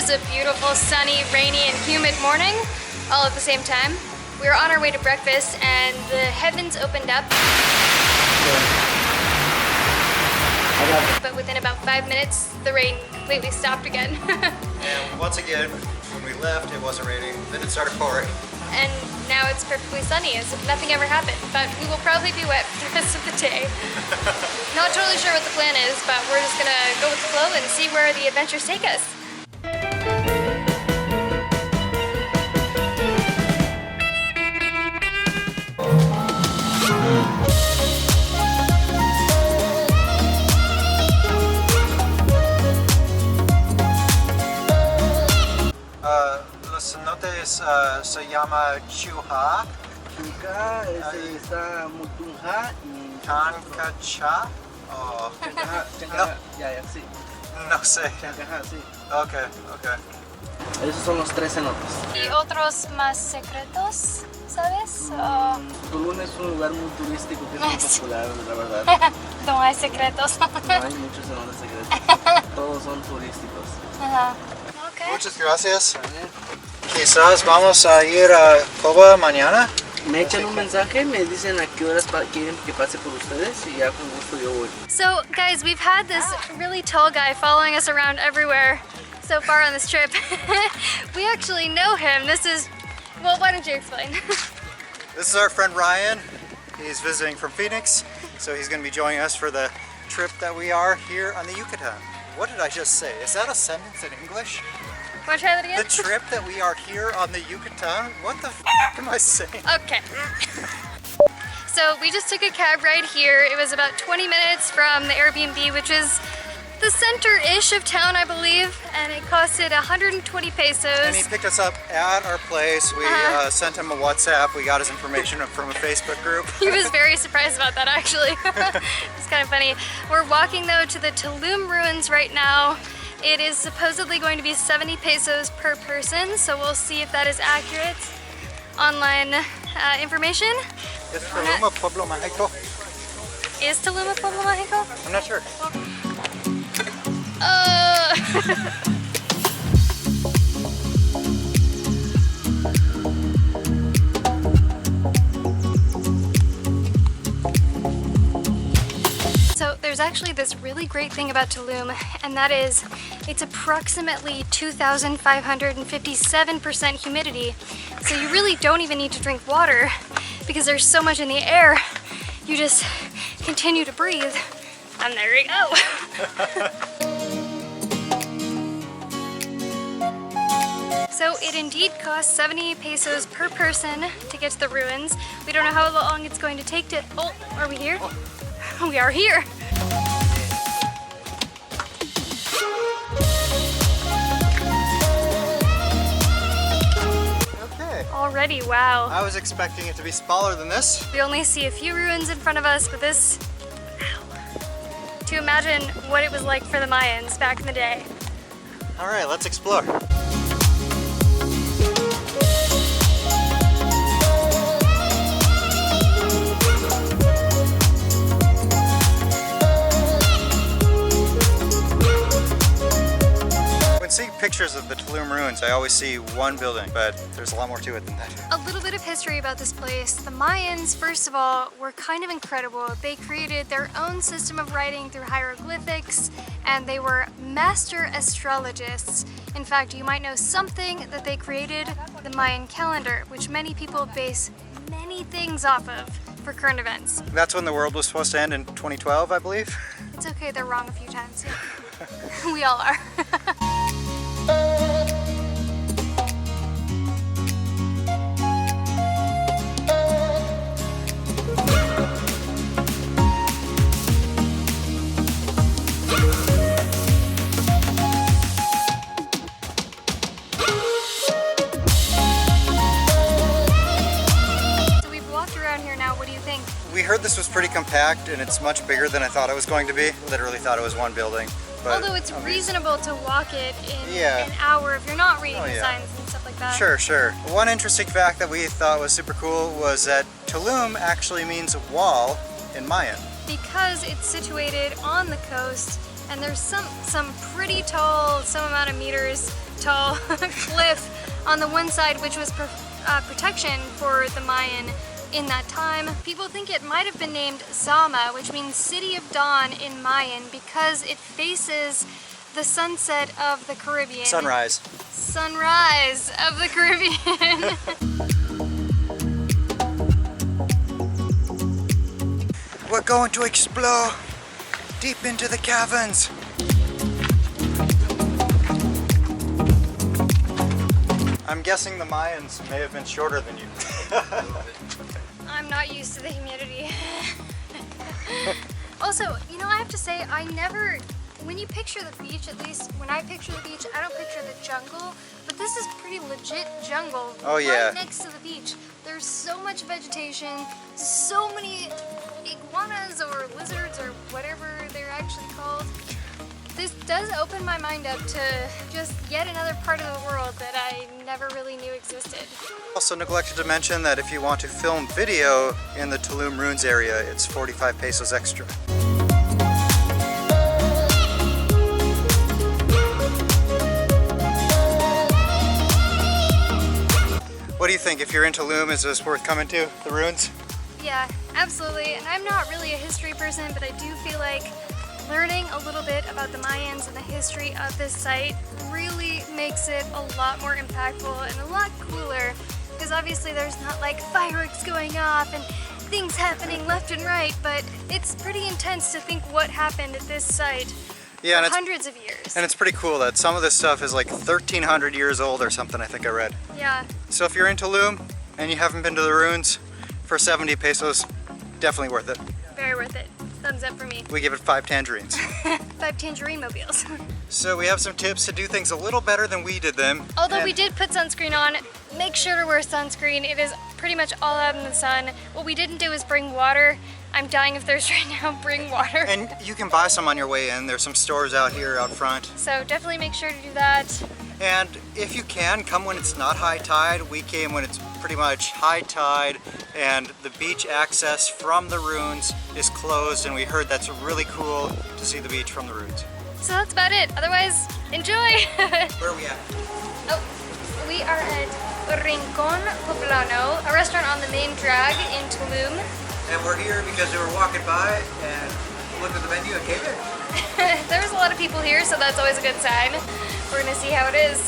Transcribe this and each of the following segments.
is a beautiful, sunny, rainy, and humid morning, all at the same time. We were on our way to breakfast and the heavens opened up. But within about 5 minutes, the rain completely stopped again. And once again, when we left, it wasn't raining, then it started pouring. And now it's perfectly sunny as if nothing ever happened. But we will probably be wet for the rest of the day. Not totally sure what the plan is, but we're just gonna go with the flow and see where the adventures take us. Los cenotes se llama Chuha. Chuca, está Mutunja y Chancacha. Oh. Chancaja, ya, sí. No sé. Chancaja, sí. Okay, okay. Esos son los 3 cenotes. ¿Y otros más secretos, sabes? Tulum es un lugar muy turístico que es muy popular, la verdad. No hay secretos. No hay muchos cenotes secretos. Todos son turísticos. Ajá. Okay. Muchas gracias. Quizás vamos a ir a Coba mañana. Me echan un mensaje, me dicen a qué horas quieren que pase por ustedes y ya con gusto yo voy. So guys, we've had this really tall guy following us around everywhere so far on this trip. We actually know him. This is, well, why don't you explain? This is our friend Ryan. He's visiting from Phoenix, so he's going to be joining us for the trip that we are here on the Yucatan. What did I just say? Is that a sentence in English? Want to try that again? The trip that we are here on the Yucatan? What the f am I saying? Okay. So we just took a cab right here. It was about 20 minutes from the Airbnb, which is the center-ish of town, I believe, and it costed 120 pesos. And he picked us up at our place. We sent him a WhatsApp. We got his information from a Facebook group. He was very surprised about that, actually. It's kind of funny. We're walking, though, to the Tulum ruins right now. It is supposedly going to be 70 pesos per person, so we'll see if that is accurate. Online information. Is Tulum a Pueblo Mágico? Is Tulum a Pueblo Mágico? I'm not sure. So there's actually this really great thing about Tulum, and that is it's approximately 2,557% humidity. So you really don't even need to drink water because there's so much in the air. You just continue to breathe, and there you go. So it indeed costs 70 pesos per person to get to the ruins. We don't know how long it's going to take to... Oh, are we here? We are here. Okay. Already, wow. I was expecting it to be smaller than this. We only see a few ruins in front of us, but this... To imagine what it was like for the Mayans back in the day. All right, let's explore. Seeing pictures of the Tulum ruins, I always see one building, but there's a lot more to it than that. A little bit of history about this place. The Mayans, first of all, were kind of incredible. They created their own system of writing through hieroglyphics, and they were master astrologists. In fact, you might know something that they created the Mayan calendar, which many people base many things off of for current events. That's when the world was supposed to end in 2012, I believe. It's okay, they're wrong a few times. We all are. We heard this was pretty compact and it's much bigger than I thought it was going to be. Literally thought it was one building. But although it's reasonable to walk it in yeah. an hour if you're not reading the signs and stuff like that. Sure, sure. One interesting fact that we thought was super cool was that Tulum actually means wall in Mayan. Because it's situated on the coast and there's some pretty tall, some amount of meters tall cliff on the one side, which was protection for the Mayan in that time. People think it might have been named Zama, which means City of Dawn in Mayan, because it faces the sunset of the Caribbean. Sunrise. Sunrise of the Caribbean. We're going to explore deep into the caverns. I'm guessing the Mayans may have been shorter than you. I'm not used to the humidity. Also, you know, I have to say, when you picture the beach, at least when I picture the beach, I don't picture the jungle, but this is pretty legit jungle. Oh yeah. Right next to the beach. There's so much vegetation, so many iguanas or lizards or whatever they're actually called. This does open my mind up to just yet another part of the world that I never really knew existed. Also neglected to mention that if you want to film video in the Tulum Ruins area, it's 45 pesos extra. What do you think? If you're in Tulum, is this worth coming to, the ruins? Yeah, absolutely. And I'm not really a history person, but I do feel like learning a little bit about the Mayans and the history of this site really makes it a lot more impactful and a lot cooler, because obviously there's not like fireworks going off and things happening left and right, but it's pretty intense to think what happened at this site Yeah, for hundreds of years. And it's pretty cool that some of this stuff is like 1,300 years old or something, I think I read. Yeah. So if you're in Tulum and you haven't been to the ruins, for 70 pesos, definitely worth it. Very worth it. Thumbs up for me. We give it 5 tangerines. 5 tangerine mobiles. So we have some tips to do things a little better than we did them. Although we did put sunscreen on, make sure to wear sunscreen. It is pretty much all out in the sun. What we didn't do is bring water. I'm dying of thirst right now. Bring water. And you can buy some on your way in. There's some stores out here out front. So definitely make sure to do that. And if you can, come when it's not high tide. We came when it's pretty much high tide and the beach access from the ruins is closed, and we heard that's really cool to see the beach from the ruins. So that's about it. Otherwise, enjoy. Where are we at? Oh, we are at Rincon Poblano, a restaurant on the main drag in Tulum. And we're here because we were walking by and looked at the menu and came in. There's a lot of people here, so that's always a good sign. We're gonna see how it is.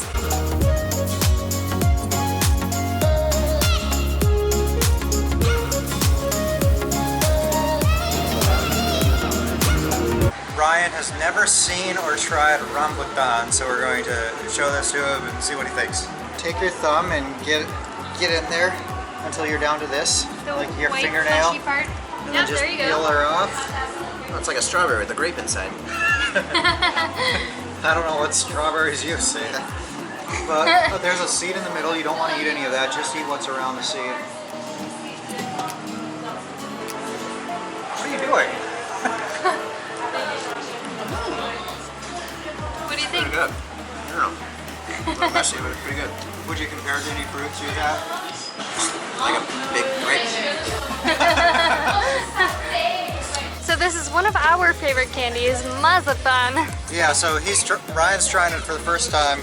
Ryan has never seen or tried rambutan, so we're going to show this to him and see what he thinks. Take your thumb and get in there until you're down to this, The like your white fingernail, fleshy part. and Yeah, then just there you peel go. her off. Oh, it's like a strawberry with a grape inside. I don't know what strawberries you say, but there's a seed in the middle. You don't want to eat any of that. Just eat what's around the seed. What are you doing? What do you think? Pretty good. I don't know. A little messy, but it's pretty good. Would you compare it to any fruits you have? Like a big grape. So this is one of our favorite candies, mazapán. Yeah, so Ryan's trying it for the first time.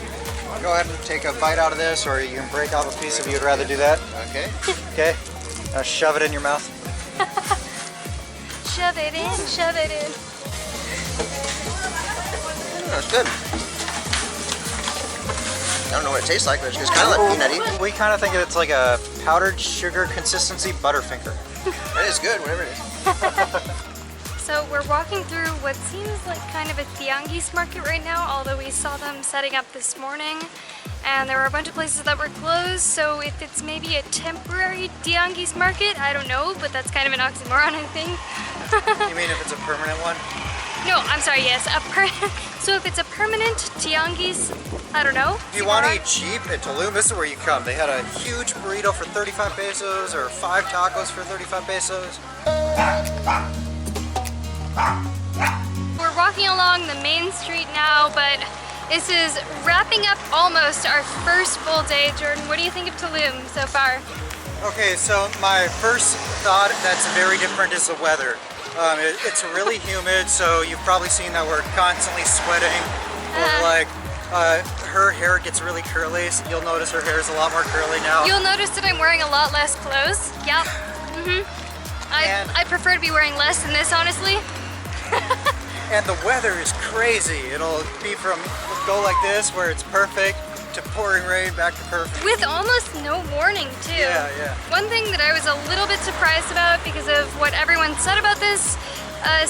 Go ahead and take a bite out of this, or you can break off a piece if you'd rather do that. Okay. Okay? Now shove it in your mouth. Shove it in, shove it in. Oh, it's good. I don't know what it tastes like, but it's kind of like peanutty. We kind of think it's like a powdered sugar consistency Butterfinger. It is good, whatever it is. So we're walking through what seems like kind of a tianguis market right now, although we saw them setting up this morning. And there were a bunch of places that were closed, so if it's maybe a temporary tianguis market, I don't know, but that's kind of an oxymoron, I think. You mean if it's a permanent one? No, I'm sorry, yes. So if it's a permanent tianguis, I don't know. If you want to eat cheap at Tulum, this is where you come. They had a huge burrito for 35 pesos or 5 tacos for 35 pesos. We're walking along the main street now, but this is wrapping up almost our first full day. Jordan, what do you think of Tulum so far? Okay, so my first thought that's very different is the weather. It's really humid, so you've probably seen that we're constantly sweating. We're like Her hair gets really curly, so you'll notice her hair is a lot more curly now. You'll notice that I'm wearing a lot less clothes. Yep. I prefer to be wearing less than this, honestly. And the weather is crazy. It'll go like this, where it's perfect, to pouring rain, back to perfect. With almost no warning, too. Yeah. One thing that I was a little bit surprised about because of what everyone said about this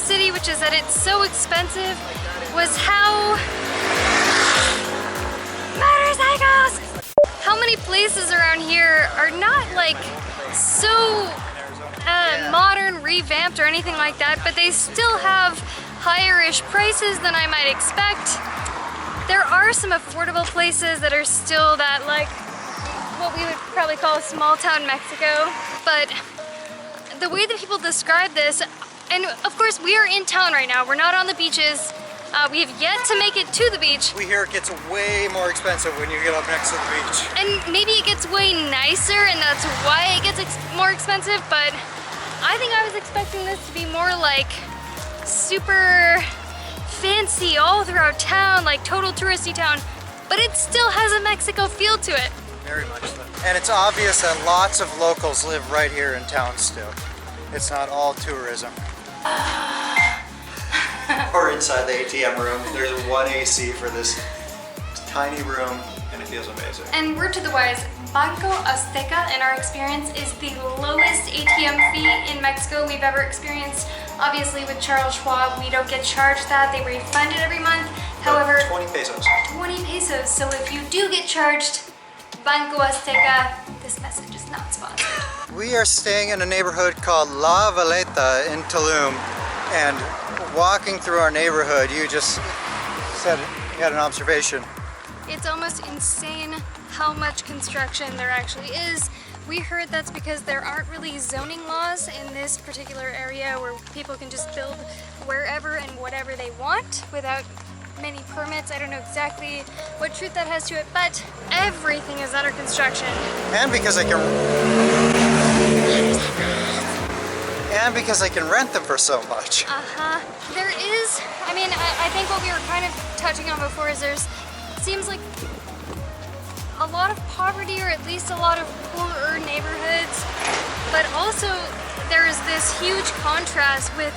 city, which is that it's so expensive, was how motorcycles! How many places around here are not like so modern, revamped or anything like that, but they still have higher-ish prices than I might expect. There are some affordable places that are still that like what we would probably call small town Mexico, but the way that people describe this, and of course we are in town right now, we're not on the beaches. We have yet to make it to the beach. We hear it gets way more expensive when you get up next to the beach. And maybe it gets way nicer and that's why it gets more expensive, but I think I was expecting this to be more like super fancy all throughout town, like total touristy town, but it still has a Mexico feel to it. Very much so. And it's obvious that lots of locals live right here in town still. It's not all tourism. Or inside the ATM room, there's one AC for this tiny room, and it feels amazing. And word to the wise, Banco Azteca, in our experience, is the lowest ATM fee in Mexico we've ever experienced. Obviously, with Charles Schwab, we don't get charged that. They refund it every month. However, 20 pesos. 20 pesos. So if you do get charged, Banco Azteca, this message is not sponsored. We are staying in a neighborhood called La Valeta in Tulum, and walking through our neighborhood, you just said you had an observation. It's almost insane how much construction there actually is. We heard that's because there aren't really zoning laws in this particular area where people can just build wherever and whatever they want without many permits. I don't know exactly what truth that has to it, but everything is under construction. And because I can rent them for so much. There is, I think what we were kind of touching on before is it seems like a lot of poverty, or at least a lot of poorer neighborhoods, but also there is this huge contrast with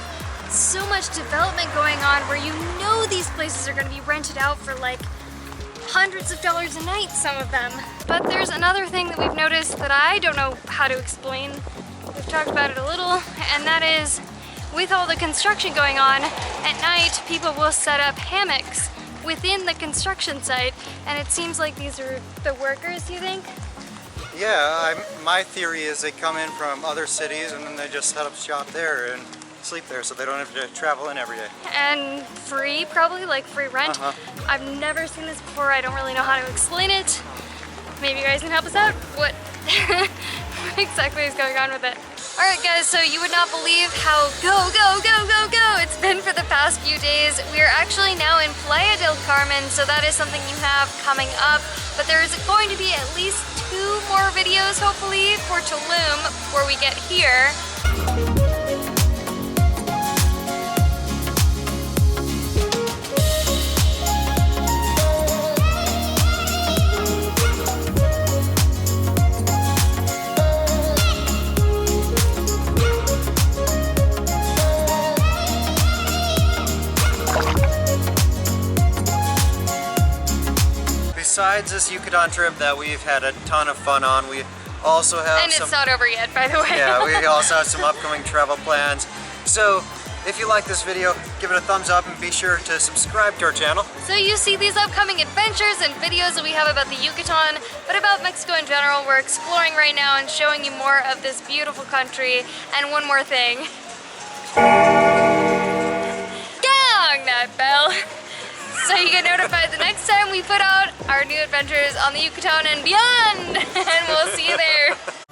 so much development going on where you know these places are going to be rented out for like hundreds of dollars a night, some of them. But there's another thing that we've noticed that I don't know how to explain. We've talked about it a little, and that is with all the construction going on, at night people will set up hammocks within the construction site, and it seems like these are the workers, you think? Yeah, my theory is they come in from other cities and then they just set up shop there and sleep there, so they don't have to travel in every day. And free, probably, like free rent. I've never seen this before. I don't really know how to explain it. Maybe you guys can help us out. What exactly is going on with it? Alright guys, so you would not believe how go it's been for the past few days. We are actually now in Playa del Carmen, so that is something you have coming up. But there's going to be at least 2 more videos, hopefully, for Tulum before we get here. Besides this Yucatan trip that we've had a ton of fun on, we also have And it's not over yet, by the way. Yeah, we also have some upcoming travel plans. So if you like this video, give it a thumbs up and be sure to subscribe to our channel. So you see these upcoming adventures and videos that we have about the Yucatan, but about Mexico in general. We're exploring right now and showing you more of this beautiful country. And one more thing. Dang that bell! So you get notified the next time we put out our new adventures on the Yucatan and beyond! And we'll see you there!